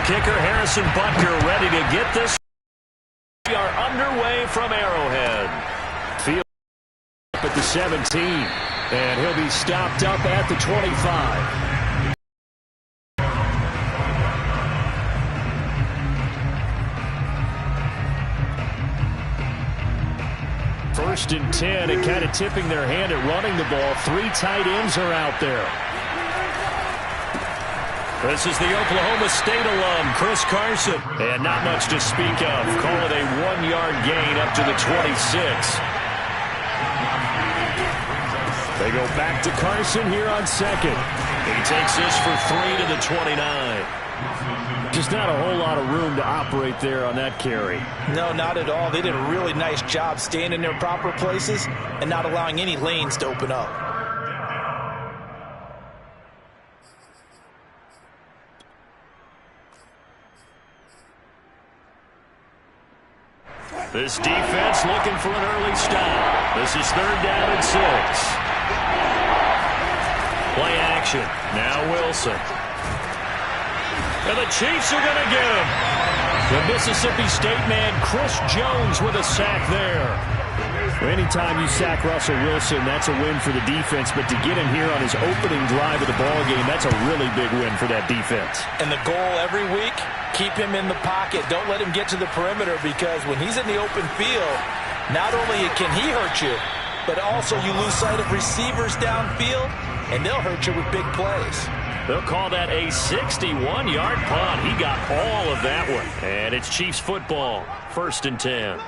the kicker, Harrison Butker, ready to get this. We are underway from Arrowhead. Field up at the 17, and he'll be stopped up at the 25. First and 10, and kind of tipping their hand at running the ball. 3 tight ends are out there. This is the Oklahoma State alum, Chris Carson. And not much to speak of. Call it a 1-yard gain up to the 26. They go back to Carson here on second. He takes this for 3 to the 29. Just not a whole lot of room to operate there on that carry. No, not at all. They did a really nice job staying in their proper places and not allowing any lanes to open up. This defense looking for an early stop. This is 3rd down and 6. Play action. Now Wilson. And the Chiefs are going to get him. The Mississippi State man, Chris Jones, with a sack there. Anytime you sack Russell Wilson, that's a win for the defense. But to get him here on his opening drive of the ballgame, that's a really big win for that defense. And the goal every week, keep him in the pocket. Don't let him get to the perimeter, because when he's in the open field, not only can he hurt you, but also you lose sight of receivers downfield, and they'll hurt you with big plays. They'll call that a 61-yard punt. He got all of that one. And it's Chiefs football, 1st and 10.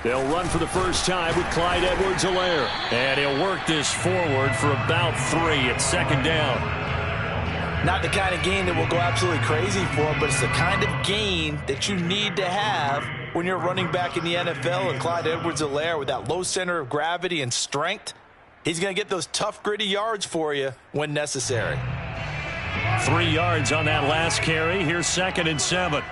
They'll run for the first time with Clyde Edwards-Helaire. And he'll work this forward for about 3 at 2nd down. Not the kind of gain that will go absolutely crazy for, but it's the kind of gain that you need to have when you're running back in the NFL. And Clyde Edwards-Helaire, with that low center of gravity and strength, he's going to get those tough, gritty yards for you when necessary. 3 yards on that last carry. Here's 2nd and 7.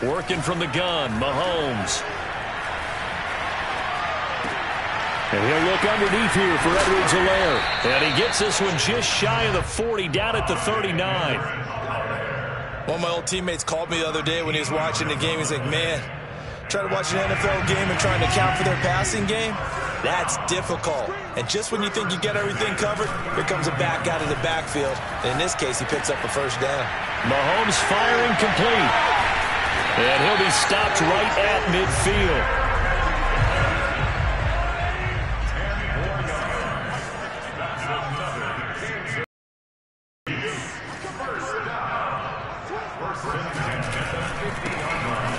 Working from the gun, Mahomes. And he'll look underneath here for Edwards-Helaire. And he gets this one just shy of the 40, down at the 39. One of my old teammates called me the other day when he was watching the game. He's like, man, trying to watch an NFL game and trying to account for their passing game, that's difficult. And just when you think you get everything covered, here comes a back out of the backfield. And in this case, he picks up a 1st down. Mahomes firing complete. And he'll be stopped right at midfield.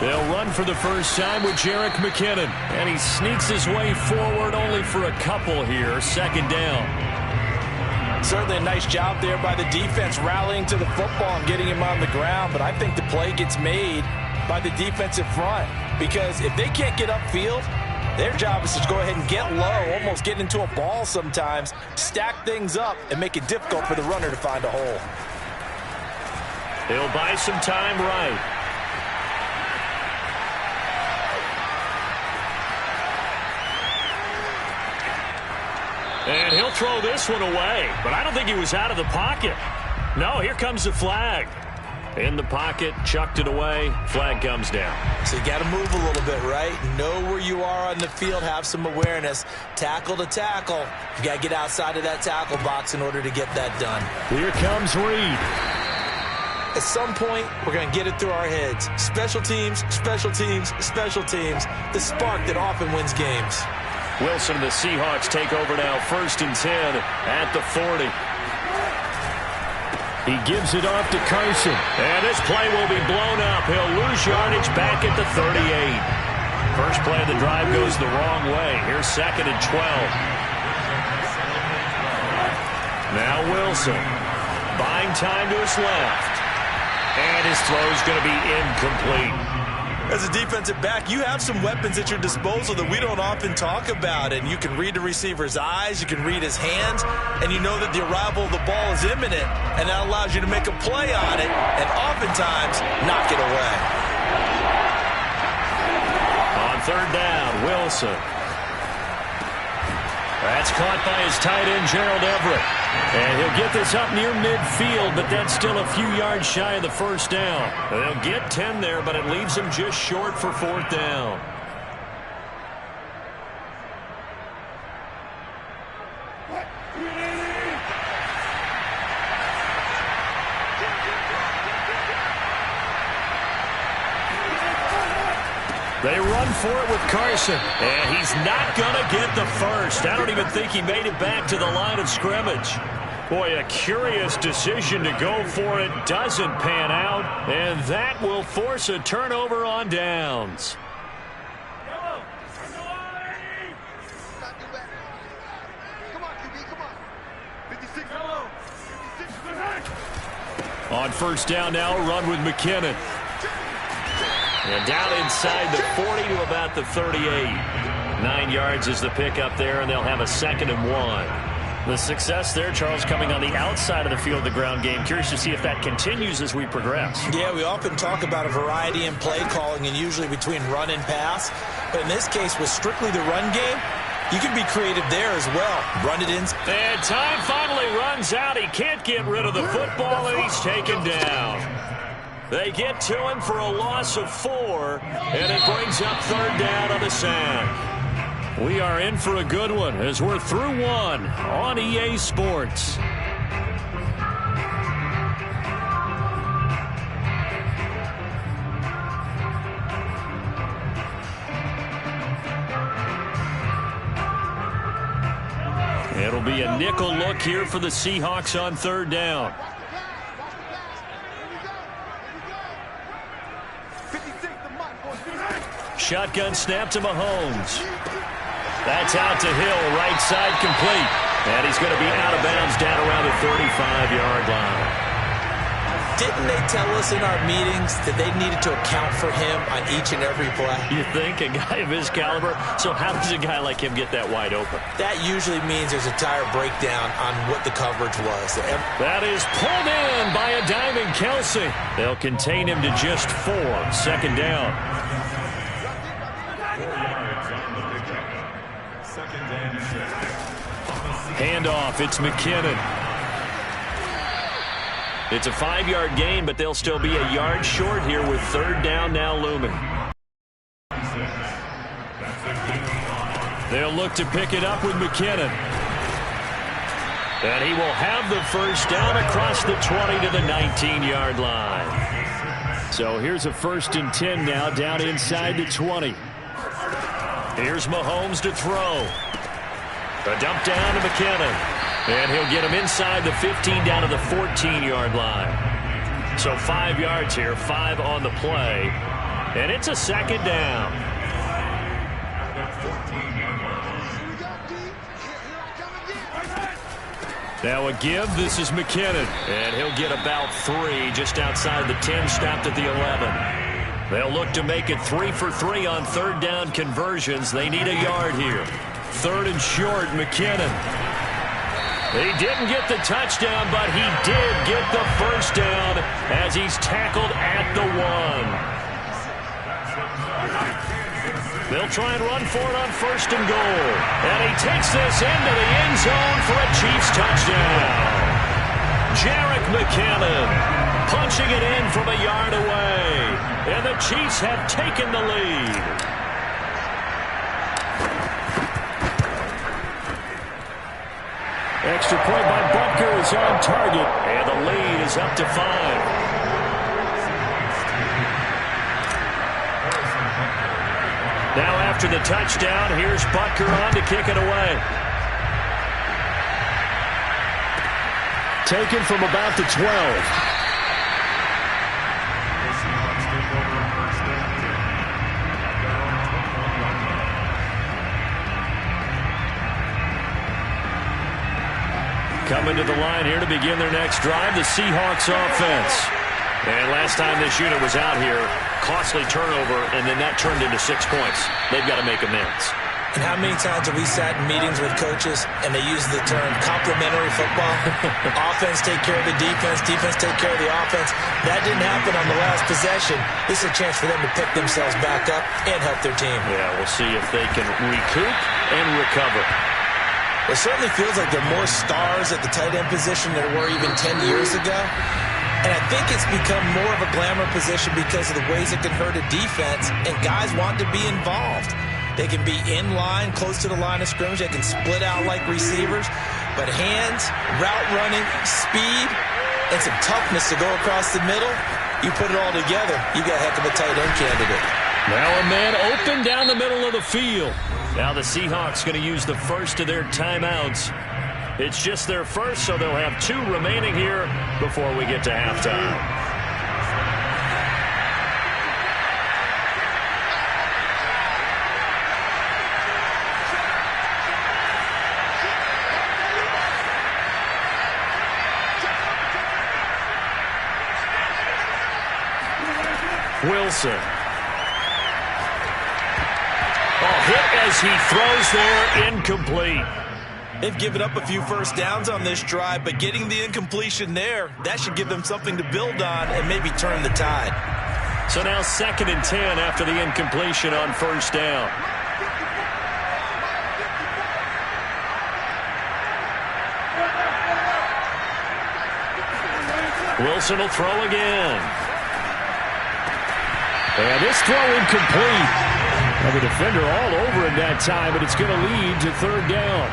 They'll run for the first time with Jerick McKinnon. And he sneaks his way forward only for a couple here. 2nd down. Certainly a nice job there by the defense rallying to the football and getting him on the ground. But I think the play gets made by the defensive front, because if they can't get upfield, their job is to go ahead and get low, almost get into a ball sometimes, stack things up, and make it difficult for the runner to find a hole. He'll buy some time right. And he'll throw this one away, but I don't think he was out of the pocket. No, here comes the flag. In the pocket, chucked it away, flag comes down. So you got to move a little bit, right? Know where you are on the field, have some awareness. Tackle to tackle. You got to get outside of that tackle box in order to get that done. Here comes Reed. At some point, we're going to get it through our heads. Special teams, special teams, special teams. The spark that often wins games. Wilson and the Seahawks take over now, 1st and 10 at the 40. He gives it off to Carson. And this play will be blown up. He'll lose yardage back at the 38. First play of the drive goes the wrong way. Here's 2nd and 12. Now Wilson. Buying time to his left. And his throw's going to be incomplete. As a defensive back, you have some weapons at your disposal that we don't often talk about. And you can read the receiver's eyes, you can read his hands, and you know that the arrival of the ball is imminent, and that allows you to make a play on it and oftentimes knock it away. On third down, Wilson. That's caught by his tight end, Gerald Everett. And he'll get this up near midfield, but that's still a few yards shy of the first down. They'll get 10 there, but it leaves them just short for fourth down. They run for it with Carson, and he's not going to get the first. I don't even think he made it back to the line of scrimmage. Boy, a curious decision to go for it. Doesn't pan out, and that will force a turnover on downs. On first down now, run with McKinnon. And down inside the 40 to about the 38. 9 yards is the pickup there, and they'll have a 2nd and 1. The success there, Charles, coming on the outside of the field, the ground game. Curious to see if that continues as we progress. Yeah, we often talk about a variety in play calling and usually between run and pass. But in this case, with strictly the run game, you can be creative there as well. Run it in. And time finally runs out. He can't get rid of the football, and he's taken down. They get to him for a loss of 4, and it brings up third down on the sack. We are in for a good one as we're through one on EA Sports. It'll be a nickel look here for the Seahawks on third down. Shotgun snap to Mahomes. That's out to Hill, right side complete. And he's going to be out of bounds down around the 35-yard line. Didn't they tell us in our meetings that they needed to account for him on each and every play? You think? A guy of his caliber? So how does a guy like him get that wide open? That usually means there's a tire breakdown on what the coverage was. That is pulled in by a diving Kelsey. They'll contain him to just 4. 2nd down. Handoff, it's McKinnon. It's a 5-yard gain, but they'll still be a yard short here with third down now looming. They'll look to pick it up with McKinnon. And he will have the first down across the 20 to the 19-yard line. So here's a 1st and 10 now down inside the 20. Here's Mahomes to throw. A dump down to McKinnon. And he'll get him inside the 15 down to the 14-yard line. So 5 yards here, 5 on the play. And it's a 2nd down. Now a give, this is McKinnon. And he'll get about 3 just outside the 10, stopped at the 11. They'll look to make it 3 for 3 on third down conversions. They need a yard here. 3rd and short, McKinnon. He didn't get the touchdown, but he did get the first down as he's tackled at the 1. They'll try and run for it on 1st and goal. And he takes this into the end zone for a Chiefs touchdown. Jerick McKinnon punching it in from a yard away. And the Chiefs have taken the lead. Extra point by Butker is on target, and the lead is up to 5. Now after the touchdown, here's Butker on to kick it away. Taken from about the 12. Coming to the line here to begin their next drive, the Seahawks offense. And last time this unit was out here, costly turnover, and then that turned into 6 points. They've got to make amends. And how many times have we sat in meetings with coaches and they use the term complementary football? Offense take care of the defense, defense take care of the offense. That didn't happen on the last possession. This is a chance for them to pick themselves back up and help their team. Yeah, we'll see if they can recoup and recover. It certainly feels like there are more stars at the tight end position than there were even 10 years ago. And I think it's become more of a glamour position because of the ways it can hurt a defense, and guys want to be involved. They can be in line, close to the line of scrimmage. They can split out like receivers. But hands, route running, speed, and some toughness to go across the middle, you put it all together, you got a heck of a tight end candidate. Now a man open down the middle of the field. Now the Seahawks going to use the first of their timeouts. It's just their first, so they'll have 2 remaining here before we get to halftime. Wilson. Hit as he throws there, incomplete. They've given up a few first downs on this drive, but getting the incompletion there, that should give them something to build on and maybe turn the tide. So now 2nd and 10 after the incompletion on first down. Wilson will throw again. And this throw incomplete. Now the defender all over it that time, but it's going to lead to 3rd down.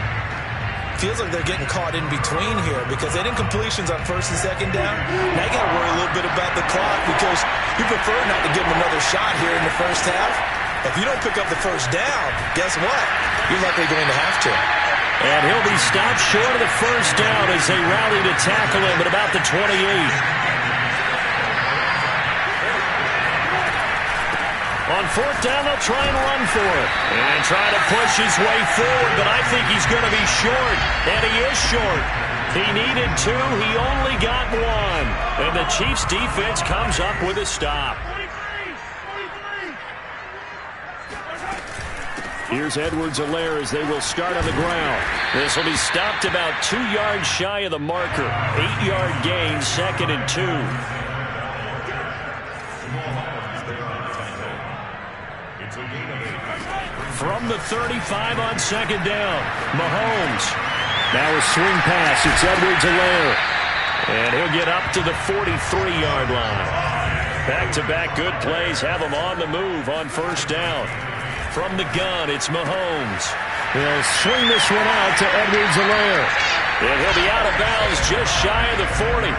Feels like they're getting caught in between here because they did incompletions on 1st and 2nd down. Now you got to worry a little bit about the clock because you prefer not to give them another shot here in the first half. If you don't pick up the first down, guess what? You're likely going to have to. And he'll be stopped short of the first down as they rally to tackle him at about the 28. On 4th down, they'll try and run for it. And try to push his way forward, but I think he's going to be short. And he is short. He needed 2. He only got 1. And the Chiefs' defense comes up with a stop. Here's Edwards-Helaire as they will start on the ground. This will be stopped about 2 yards shy of the marker. 8-yard gain, 2nd and 2. From the 35 on 2nd down, Mahomes. Now a swing pass. It's Edwards-Helaire. And he'll get up to the 43-yard line. Back-to-back good plays have him on the move on 1st down. From the gun, it's Mahomes. He'll swing this one out to Edwards-Helaire. And he'll be out of bounds just shy of the 40.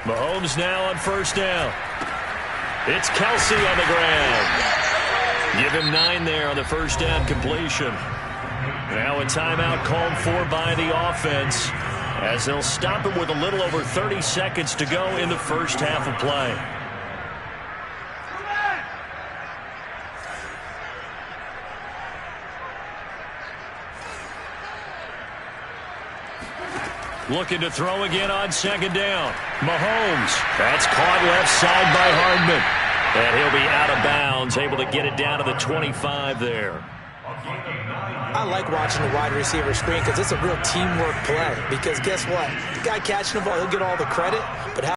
Mahomes now on 1st down. It's Kelsey on the ground. Give him 9 there on the 1st down completion. Now a timeout called for by the offense as they'll stop it with a little over 30 seconds to go in the first half of play. Looking to throw again on 2nd down. Mahomes. That's caught left side by Hardman. And he'll be out of bounds, able to get it down to the 25 there. I like watching the wide receiver screen because it's a real teamwork play. Because guess what? The guy catching the ball, he'll get all the credit. But how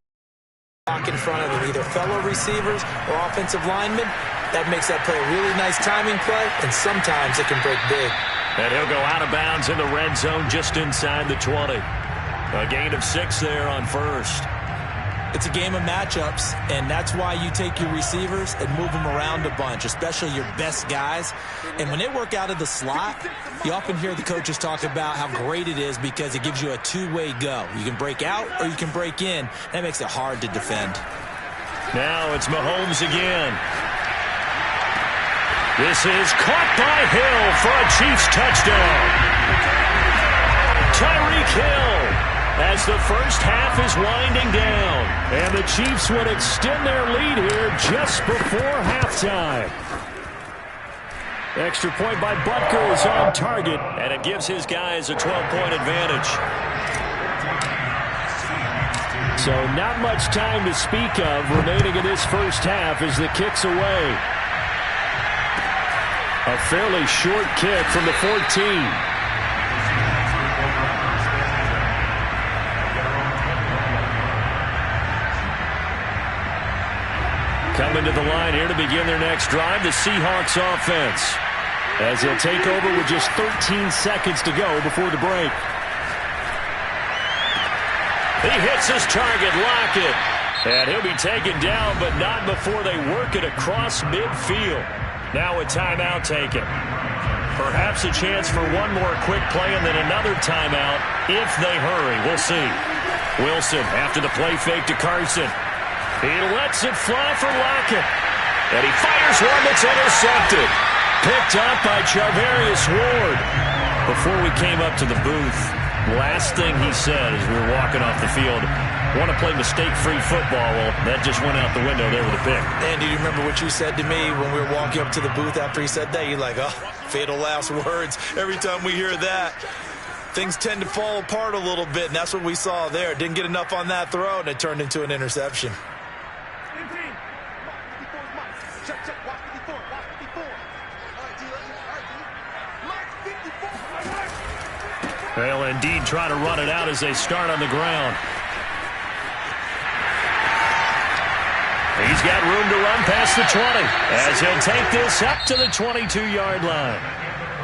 block in front of him, either fellow receivers or offensive linemen, that makes that play a really nice timing play. And sometimes it can break big. And he'll go out of bounds in the red zone just inside the 20. A gain of 6 there on 1st. It's a game of matchups, and that's why you take your receivers and move them around a bunch, especially your best guys. And when they work out of the slot, you often hear the coaches talk about how great it is because it gives you a two-way go. You can break out or you can break in. That makes it hard to defend. Now it's Mahomes again. This is caught by Hill for a Chiefs touchdown. Tyreek Hill. As the first half is winding down. And the Chiefs would extend their lead here just before halftime. Extra point by Butker is on target, and it gives his guys a 12-point advantage. So not much time to speak of remaining in this first half as the kick's away. A fairly short kick from the 14. Coming to the line here to begin their next drive, the Seahawks offense, as they'll take over with just 13 seconds to go before the break. He hits his target, Lockett, and he'll be taken down, but not before they work it across midfield. Now a timeout taken. Perhaps a chance for one more quick play and then another timeout if they hurry. We'll see. Wilson after the play fake to Carson. He lets it fly for Lockett. And he fires one that's intercepted. Picked up by Charvarius Ward. Before we came up to the booth, last thing he said as we were walking off the field, want to play mistake-free football. Well, that just went out the window there with a pick. And do you remember what you said to me when we were walking up to the booth after he said that? You're like, oh, fatal last words. Every time we hear that, things tend to fall apart a little bit, and that's what we saw there. Didn't get enough on that throw, and it turned into an interception. They'll indeed try to run it out as they start on the ground. He's got room to run past the 20 as he'll take this up to the 22-yard line.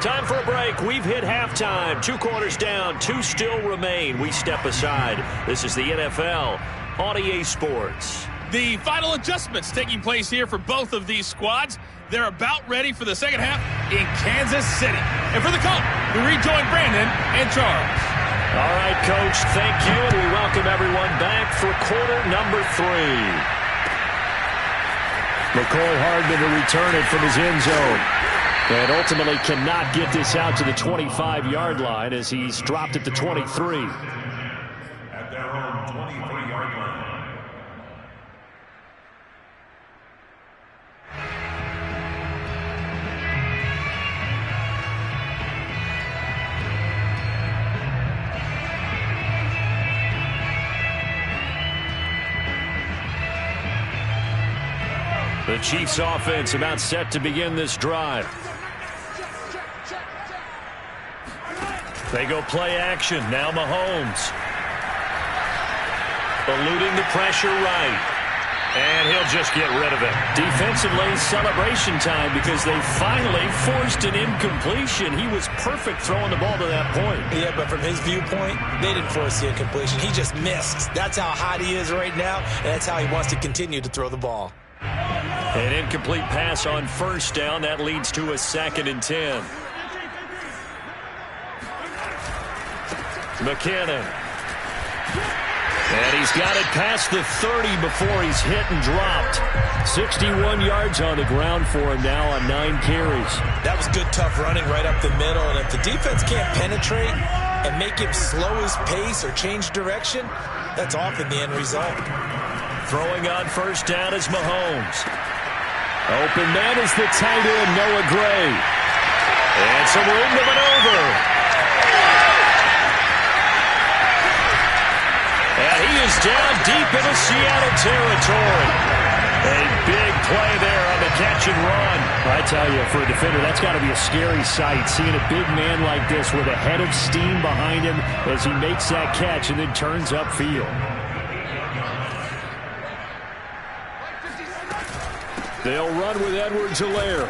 Time for a break. We've hit halftime. 2 quarters down. 2 still remain. We step aside. This is the NFL on EA Sports. The final adjustments taking place here for both of these squads. They're about ready for the second half in Kansas City. And for the call, we rejoin Brandon and Charles. All right, Coach, thank you. And we welcome everyone back for quarter number 3. McCoy Hardman to return it from his end zone. And ultimately cannot get this out to the 25-yard line as he's dropped at the 23. At their own 23-yard line. The Chiefs offense about set to begin this drive. They go play action. Now Mahomes. Eluding the pressure right. And he'll just get rid of it. Defensively, celebration time because they finally forced an incompletion. He was perfect throwing the ball to that point. Yeah, but from his viewpoint, they didn't force the incompletion. He just missed. That's how hot he is right now, and that's how he wants to continue to throw the ball. An incomplete pass on first down. That leads to a 2nd and 10. McKinnon. And he's got it past the 30 before he's hit and dropped. 61 yards on the ground for him now on 9 carries. That was good, tough running right up the middle. And if the defense can't penetrate and make him slow his pace or change direction, that's often the end result. Throwing on first down is Mahomes. Open man is the tight end, Noah Gray. And some room to maneuver. And he is down deep into Seattle territory. A big play there on the catch and run. I tell you, for a defender, that's got to be a scary sight, seeing a big man like this with a head of steam behind him as he makes that catch and then turns upfield. They'll run with Edwards-Helaire.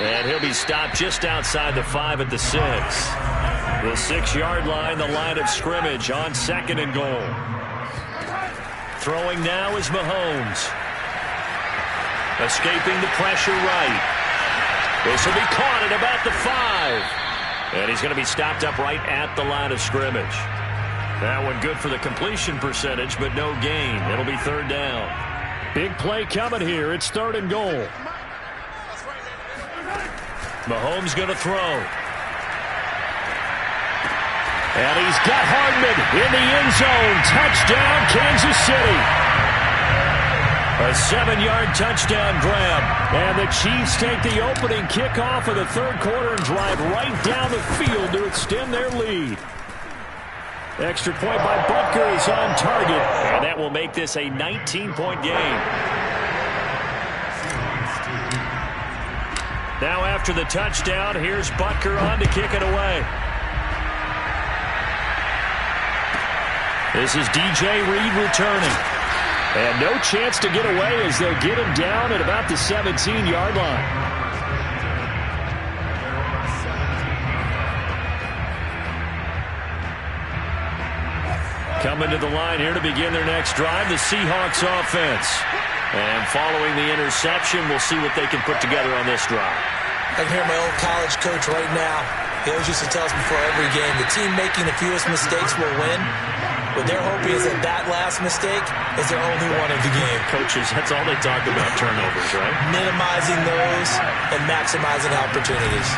And he'll be stopped just outside the 5 at the 6. The 6-yard line, the line of scrimmage on 2nd and goal. Throwing now is Mahomes. Escaping the pressure right. This will be caught at about the 5. And he's going to be stopped up right at the line of scrimmage. That one good for the completion percentage, but no gain. It'll be 3rd down. Big play coming here. It's 3rd and goal. Mahomes going to throw. And he's got Hardman in the end zone. Touchdown, Kansas City. A 7-yard touchdown grab. And the Chiefs take the opening kickoff of the third quarter and drive right down the field to extend their lead. Extra point by Butker is on target. And that will make this a 19-point game. Now after the touchdown, here's Butker on to kick it away. This is DJ Reed returning. And no chance to get away as they'll get him down at about the 17-yard line. Coming to the line here to begin their next drive, the Seahawks offense. And following the interception, we'll see what they can put together on this drive. I can hear my old college coach right now. He always used to tell us before every game, the team making the fewest mistakes will win. What they're hoping is that last mistake is their only one of the game. Coaches, that's all they talk about, turnovers, right? Minimizing those and maximizing opportunities.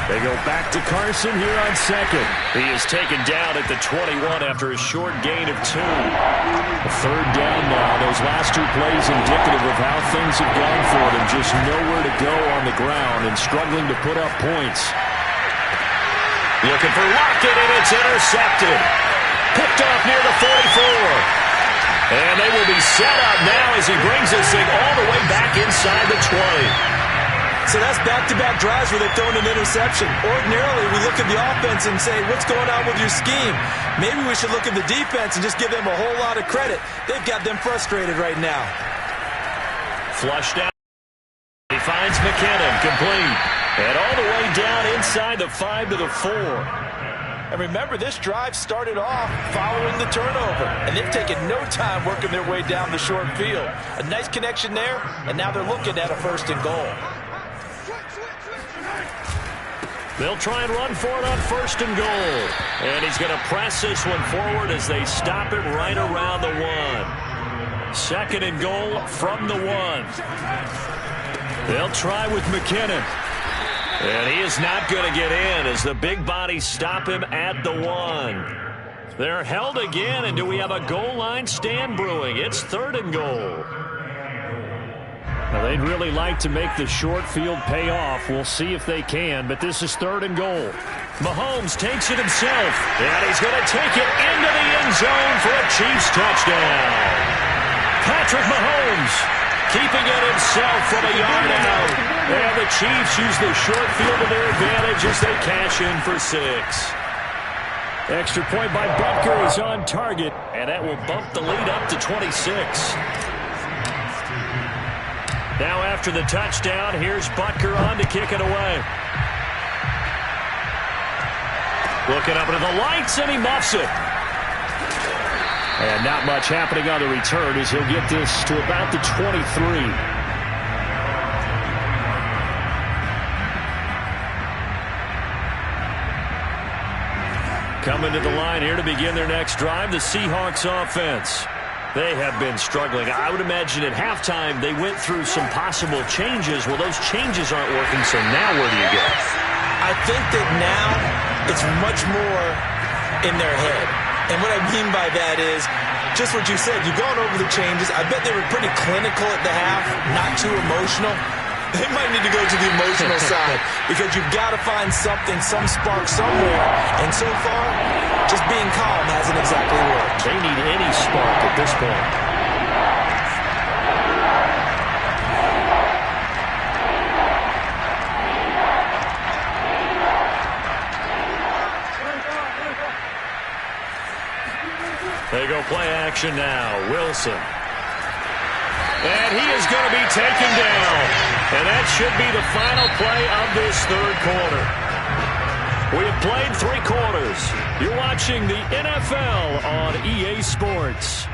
They go back to Carson here on second. He is taken down at the 21 after a short gain of 2. A third down now. Those last 2 plays indicative of how things have gone for them. Just nowhere to go on the ground and struggling to put up points. Looking for Lockett, and it's intercepted. Picked off near the 44. And they will be set up now as he brings this thing all the way back inside the 20. So that's back-to-back drives where they've thrown an interception. Ordinarily, we look at the offense and say, what's going on with your scheme? Maybe we should look at the defense and just give them a whole lot of credit. They've got them frustrated right now. Flushed out. He finds McKinnon, complete. And all the way down inside the 5 to the 4. And remember, this drive started off following the turnover. And they've taken no time working their way down the short field. A nice connection there, and now they're looking at a 1st and goal. They'll try and run for it on 1st and goal. And he's going to press this one forward as they stop it right around the 1. 2nd and goal from the 1. They'll try with McKinnon. And he is not going to get in as the big bodies stop him at the 1. They're held again, and do we have a goal line stand brewing? It's 3rd and goal. Now, they'd really like to make the short field pay off. We'll see if they can, but this is 3rd and goal. Mahomes takes it himself, and he's going to take it into the end zone for a Chiefs touchdown. Patrick Mahomes keeping it himself from a yard out. And the Chiefs use the short field to their advantage as they cash in for 6. Extra point by Butker is on target, and that will bump the lead up to 26. Now after the touchdown, here's Butker on to kick it away. Looking up into the lights, and he muffs it. And not much happening on the return as he'll get this to about the 23. Coming to the line here to begin their next drive, the Seahawks offense. They have been struggling. I would imagine at halftime they went through some possible changes. Well, those changes aren't working, so now where do you go? I think that now it's much more in their head. And what I mean by that is just what you said. You've gone over the changes. I bet they were pretty clinical at the half, not too emotional. They might need to go to the emotional side because you've got to find something, some spark somewhere. And so far, just being calm hasn't exactly worked. They need any spark at this point. They go play action now. Wilson. And he is going to be taken down. And that should be the final play of this 3rd quarter. We have played 3 quarters. You're watching the NFL on EA Sports.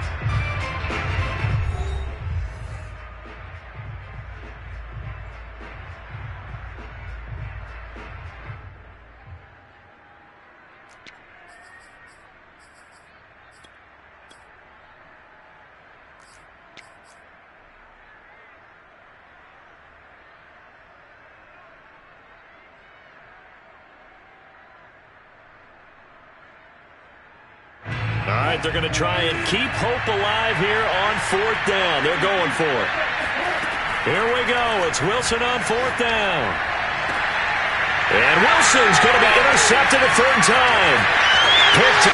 All right, they're going to try and keep hope alive here on 4th down. They're going for it. Here we go. It's Wilson on 4th down. And Wilson's going to be intercepted a 3rd time. Picked